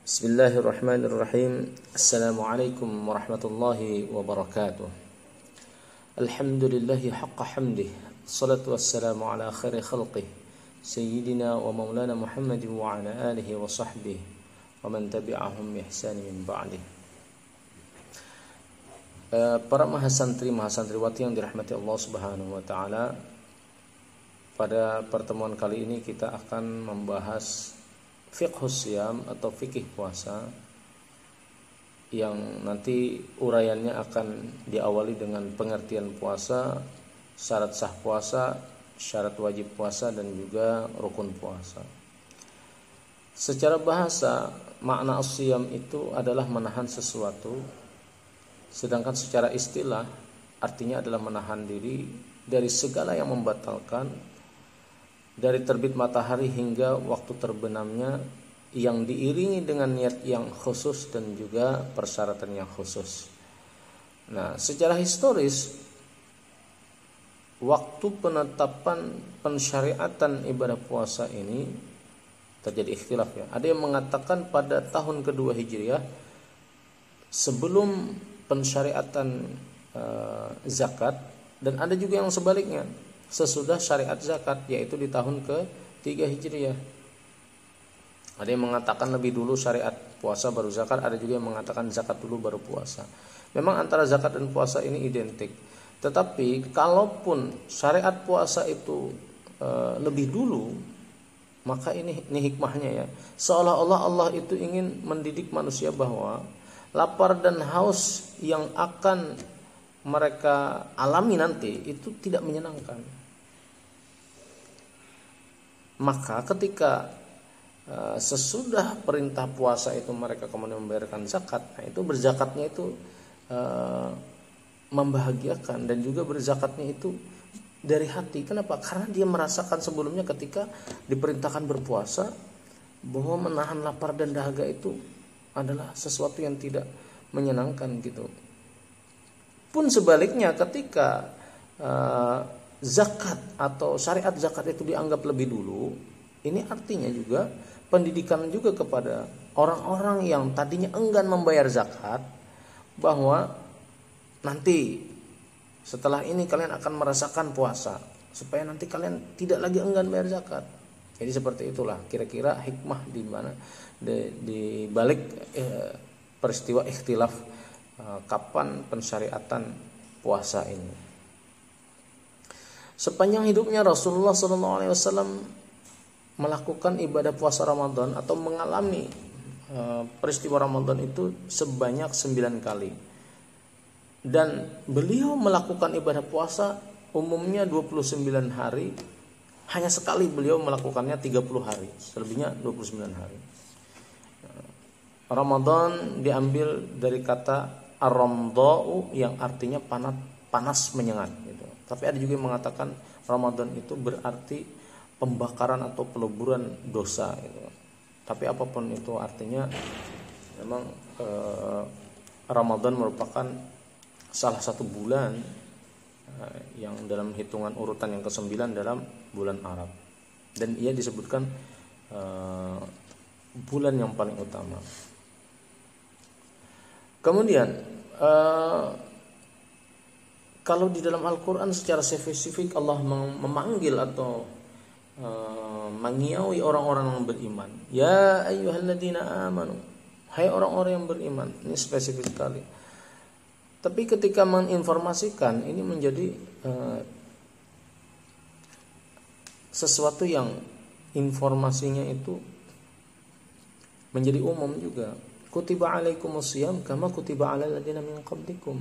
Bismillahirrahmanirrahim. Assalamualaikum warahmatullahi wabarakatuh. Alhamdulillahi haqqa hamdih. Salatu wassalamu ala khairi khalqih Sayyidina wa maulana Muhammadin wa ala alihi wa sahbihi wa man tabi'ahum bi ihsani min ba'dih. Para mahasantri mahasantriwati yang dirahmati Allah Subhanahu wa taala, pada pertemuan kali ini kita akan membahas fiqhus siyam atau fikih puasa, yang nanti uraiannya akan diawali dengan pengertian puasa, syarat sah puasa, syarat wajib puasa, dan juga rukun puasa. Secara bahasa, makna as-siyam itu adalah menahan sesuatu, sedangkan secara istilah artinya adalah menahan diri dari segala yang membatalkan, dari terbit matahari hingga waktu terbenamnya, yang diiringi dengan niat yang khusus dan juga persyaratan yang khusus. Nah, secara historis, waktu penetapan pensyariatan ibadah puasa ini terjadi ikhtilaf ya. Ada yang mengatakan pada tahun kedua Hijriah, sebelum pensyariatan zakat, dan ada juga yang sebaliknya, sesudah syariat zakat, yaitu di tahun ke-3 Hijriah. Ada yang mengatakan lebih dulu syariat puasa baru zakat, ada juga yang mengatakan zakat dulu baru puasa. Memang antara zakat dan puasa ini identik. Tetapi kalaupun syariat puasa itu lebih dulu, maka ini hikmahnya ya. Seolah-olah Allah itu ingin mendidik manusia bahwa lapar dan haus yang akan mereka alami nanti itu tidak menyenangkan. Maka ketika sesudah perintah puasa itu mereka kemudian membayarkan zakat, nah itu berzakatnya itu membahagiakan, dan juga berzakatnya itu dari hati. Kenapa? Karena dia merasakan sebelumnya ketika diperintahkan berpuasa bahwa menahan lapar dan dahaga itu adalah sesuatu yang tidak menyenangkan gitu. Pun sebaliknya, ketika zakat atau syariat zakat itu dianggap lebih dulu, ini artinya juga pendidikan juga kepada orang-orang yang tadinya enggan membayar zakat, bahwa nanti setelah ini kalian akan merasakan puasa, supaya nanti kalian tidak lagi enggan bayar zakat. Jadi seperti itulah kira-kira hikmah di mana di balik peristiwa ikhtilaf kapan pensyariatan puasa ini. Sepanjang hidupnya Rasulullah SAW melakukan ibadah puasa Ramadan atau mengalami peristiwa Ramadan itu sebanyak 9 kali. Dan beliau melakukan ibadah puasa umumnya 29 hari. Hanya sekali beliau melakukannya 30 hari, selebihnya 29 hari. Ramadan diambil dari kata ar-ramdha'u yang artinya panas menyengat gitu. Tapi ada juga yang mengatakan Ramadan itu berarti pembakaran atau peleburan dosa gitu. Tapi apapun itu artinya, memang Ramadan merupakan salah satu bulan yang dalam hitungan urutan yang ke-9 dalam bulan Arab, dan ia disebutkan bulan yang paling utama. Kemudian kalau di dalam Al-Quran secara spesifik Allah memanggil atau mengiaui orang-orang yang beriman. Ya ayyuhalladzina amanu, hai orang-orang yang beriman. Ini spesifik sekali. Tapi ketika menginformasikan, ini menjadi sesuatu yang informasinya itu menjadi umum juga. Kutiba alaikumusiyam kama kutiba alal ladzina min qablikum.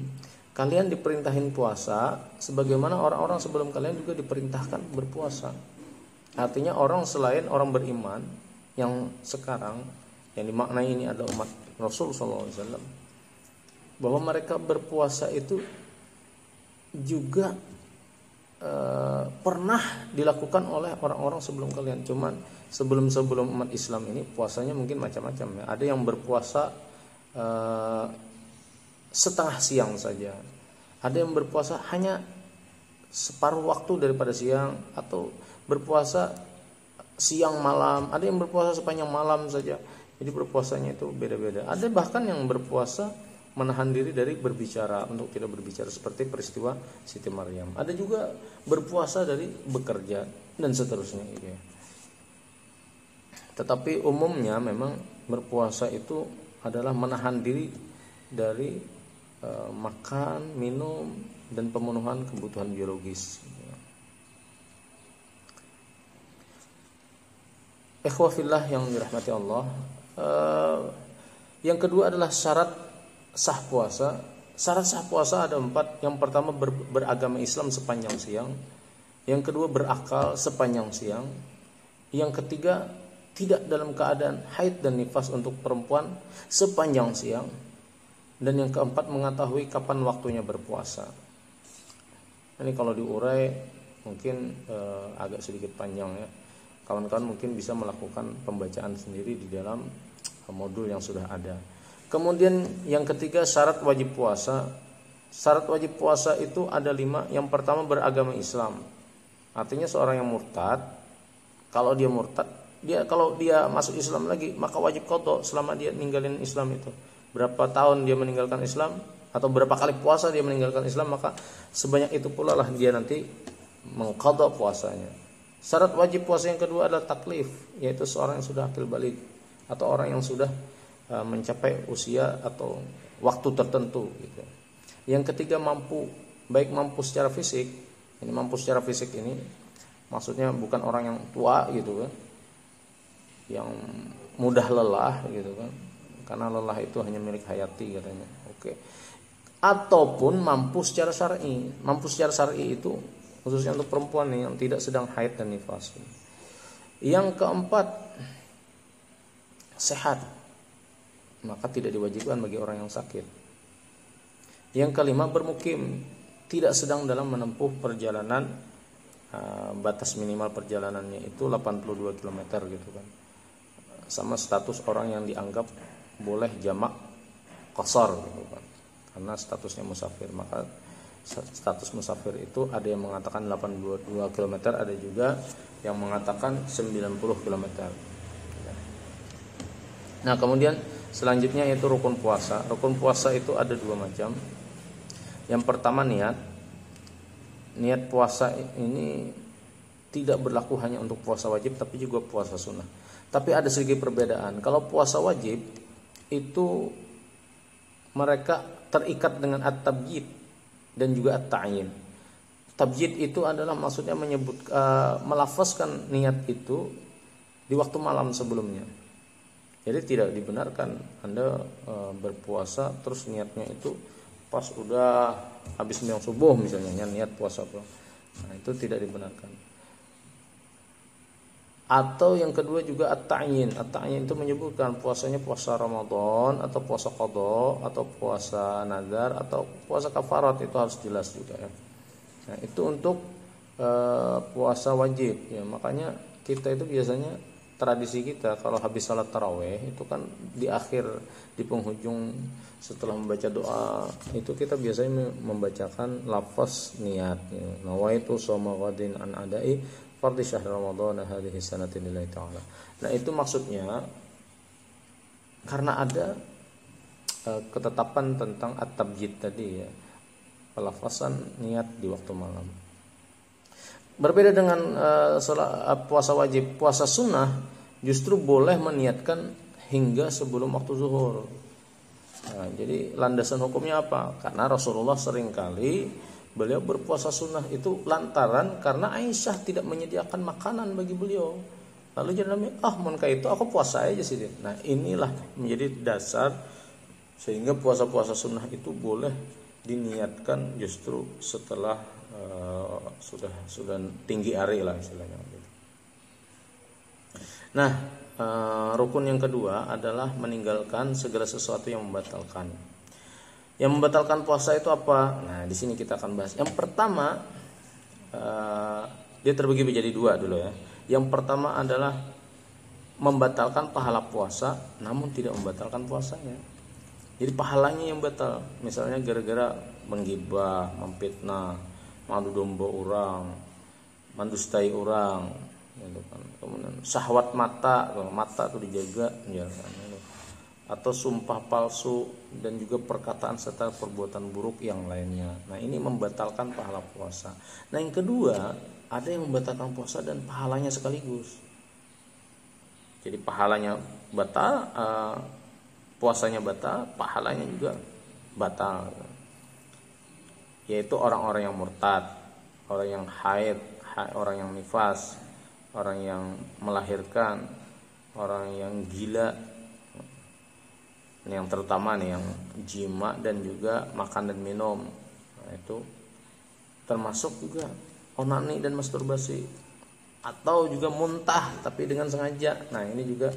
Kalian diperintahin puasa sebagaimana orang-orang sebelum kalian juga diperintahkan berpuasa. Artinya orang selain orang beriman yang sekarang, yang dimaknai ini adalah umat Rasul sallallahu alaihi wasallam, bahwa mereka berpuasa itu juga pernah dilakukan oleh orang-orang sebelum kalian. Cuman sebelum umat Islam ini puasanya mungkin macam-macam ya. Ada yang berpuasa setengah siang saja. Ada yang berpuasa hanya separuh waktu daripada siang, atau berpuasa siang malam. Ada yang berpuasa sepanjang malam saja. Jadi berpuasanya itu beda-beda. Ada bahkan yang berpuasa menahan diri dari berbicara, untuk tidak berbicara, seperti peristiwa Siti Maryam. Ada juga berpuasa dari bekerja dan seterusnya gitu ya. Tetapi umumnya memang berpuasa itu adalah menahan diri dari makan, minum, dan pemenuhan kebutuhan biologis. Ikhwafillah yang dirahmati Allah. Yang kedua adalah syarat sah puasa. Syarat sah puasa ada 4. Yang pertama beragama Islam sepanjang siang. Yang kedua berakal sepanjang siang. Yang ketiga tidak dalam keadaan haid dan nifas untuk perempuan sepanjang siang. Dan yang keempat mengetahui kapan waktunya berpuasa. Ini kalau diurai mungkin agak sedikit panjang ya. Kawan-kawan mungkin bisa melakukan pembacaan sendiri di dalam modul yang sudah ada. Kemudian yang ketiga syarat wajib puasa. Syarat wajib puasa itu ada 5. Yang pertama beragama Islam. Artinya seorang yang murtad, kalau dia murtad, kalau dia masuk Islam lagi, maka wajib qadha selama dia ninggalin Islam itu. Berapa tahun dia meninggalkan Islam atau berapa kali puasa dia meninggalkan Islam, maka sebanyak itu pula lah dia nanti mengqadha puasanya. Syarat wajib puasa yang kedua adalah taklif, yaitu seorang yang sudah akil balik atau orang yang sudah mencapai usia atau waktu tertentu gitu. Yang ketiga mampu, baik mampu secara fisik. Ini mampu secara fisik ini maksudnya bukan orang yang tua gitu kan, yang mudah lelah gitu kan, karena lelah itu hanya milik hayati katanya. Oke. Ataupun mampu secara syar'i. Mampu secara syar'i itu khususnya untuk perempuan nih yang tidak sedang haid dan nifas. Yang keempat sehat, maka tidak diwajibkan bagi orang yang sakit. Yang kelima bermukim, tidak sedang dalam menempuh perjalanan, batas minimal perjalanannya itu 82 km gitu kan. Sama status orang yang dianggap boleh jamak qasar gitu kan. Karena statusnya musafir, maka status musafir itu ada yang mengatakan 82 km, ada juga yang mengatakan 90 km. Nah, kemudian selanjutnya yaitu rukun puasa. Rukun puasa itu ada 2 macam. Yang pertama niat. Niat puasa ini tidak berlaku hanya untuk puasa wajib, tapi juga puasa sunnah. Tapi ada sedikit perbedaan. Kalau puasa wajib itu mereka terikat dengan at-tabjid dan juga at-ta'yin. Tabjid itu adalah maksudnya menyebut melafazkan niat itu di waktu malam sebelumnya. Jadi tidak dibenarkan Anda berpuasa terus niatnya itu pas udah habis sembahyang subuh misalnya niat puasa. Nah, itu tidak dibenarkan. Atau yang kedua juga at-ta'yin. At-ta'yin itu menyebutkan puasanya puasa Ramadan atau puasa qadha atau puasa nazar atau puasa kafarat, itu harus jelas juga ya. Nah, itu untuk puasa wajib ya. Makanya kita itu biasanya tradisi kita kalau habis salat tarawih itu kan di akhir, di penghujung setelah membaca doa itu kita biasanya membacakan lafaz niat ya. Nawaitu shauma ghadin an adai fardhi syahr Ramadan hadhihi sanati lillahi ta'ala. Nah, itu maksudnya karena ada ketetapan tentang at-tabjid tadi ya, pelafazan niat di waktu malam. Berbeda dengan puasa wajib. Puasa sunnah justru boleh meniatkan hingga sebelum waktu zuhur. Nah, jadi landasan hukumnya apa? Karena Rasulullah seringkali beliau berpuasa sunnah itu lantaran karena Aisyah tidak menyediakan makanan bagi beliau. Lalu jadi maka itu aku puasa aja sih. Nah, inilah menjadi dasar sehingga puasa-puasa sunnah itu boleh diniatkan justru setelah sudah tinggi hari lah istilahnya. Nah, rukun yang kedua adalah meninggalkan segala sesuatu yang membatalkan. Yang membatalkan puasa itu apa? Nah, di sini kita akan bahas. Yang pertama, dia terbagi menjadi 2 dulu ya. Yang pertama adalah membatalkan pahala puasa, namun tidak membatalkan puasanya. Jadi pahalanya yang batal. Misalnya gara-gara menggibah, memfitnah, madu domba orang, mendustai orang, gitu kan. Kemudian syahwat mata, kalau mata itu dijaga, ya kan. atau sumpah palsu dan juga perkataan serta perbuatan buruk yang lainnya. Nah, ini membatalkan pahala puasa. Nah, yang kedua, ada yang membatalkan puasa dan pahalanya sekaligus. Jadi pahalanya batal, puasanya batal, pahalanya juga batal. Yaitu orang-orang yang murtad, orang yang haid, orang yang nifas, orang yang melahirkan, orang yang gila, yang terutama nih yang jima dan juga makan dan minum. Nah, itu termasuk juga onani dan masturbasi, atau juga muntah tapi dengan sengaja. Nah, ini juga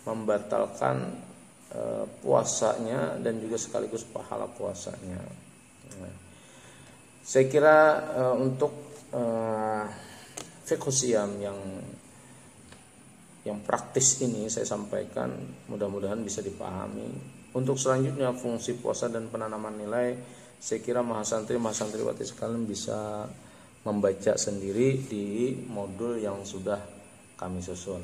membatalkan puasanya dan juga sekaligus pahala puasanya. Nah, saya kira untuk fiqh siyam yang praktis ini saya sampaikan, mudah-mudahan bisa dipahami. Untuk selanjutnya fungsi puasa dan penanaman nilai, saya kira mahasantri-mahasantriwati sekalian bisa membaca sendiri di modul yang sudah kami susun.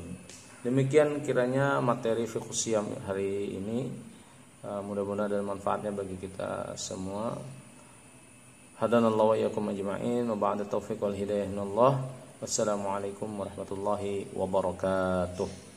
Demikian kiranya materi fiqh siyam hari ini, mudah-mudahan ada manfaatnya bagi kita semua. Hadanallahu wa iyyakum ajma'in wa ba'da taufiq wal hidayah minallah. Wassalamualaikum warahmatullahi wabarakatuh.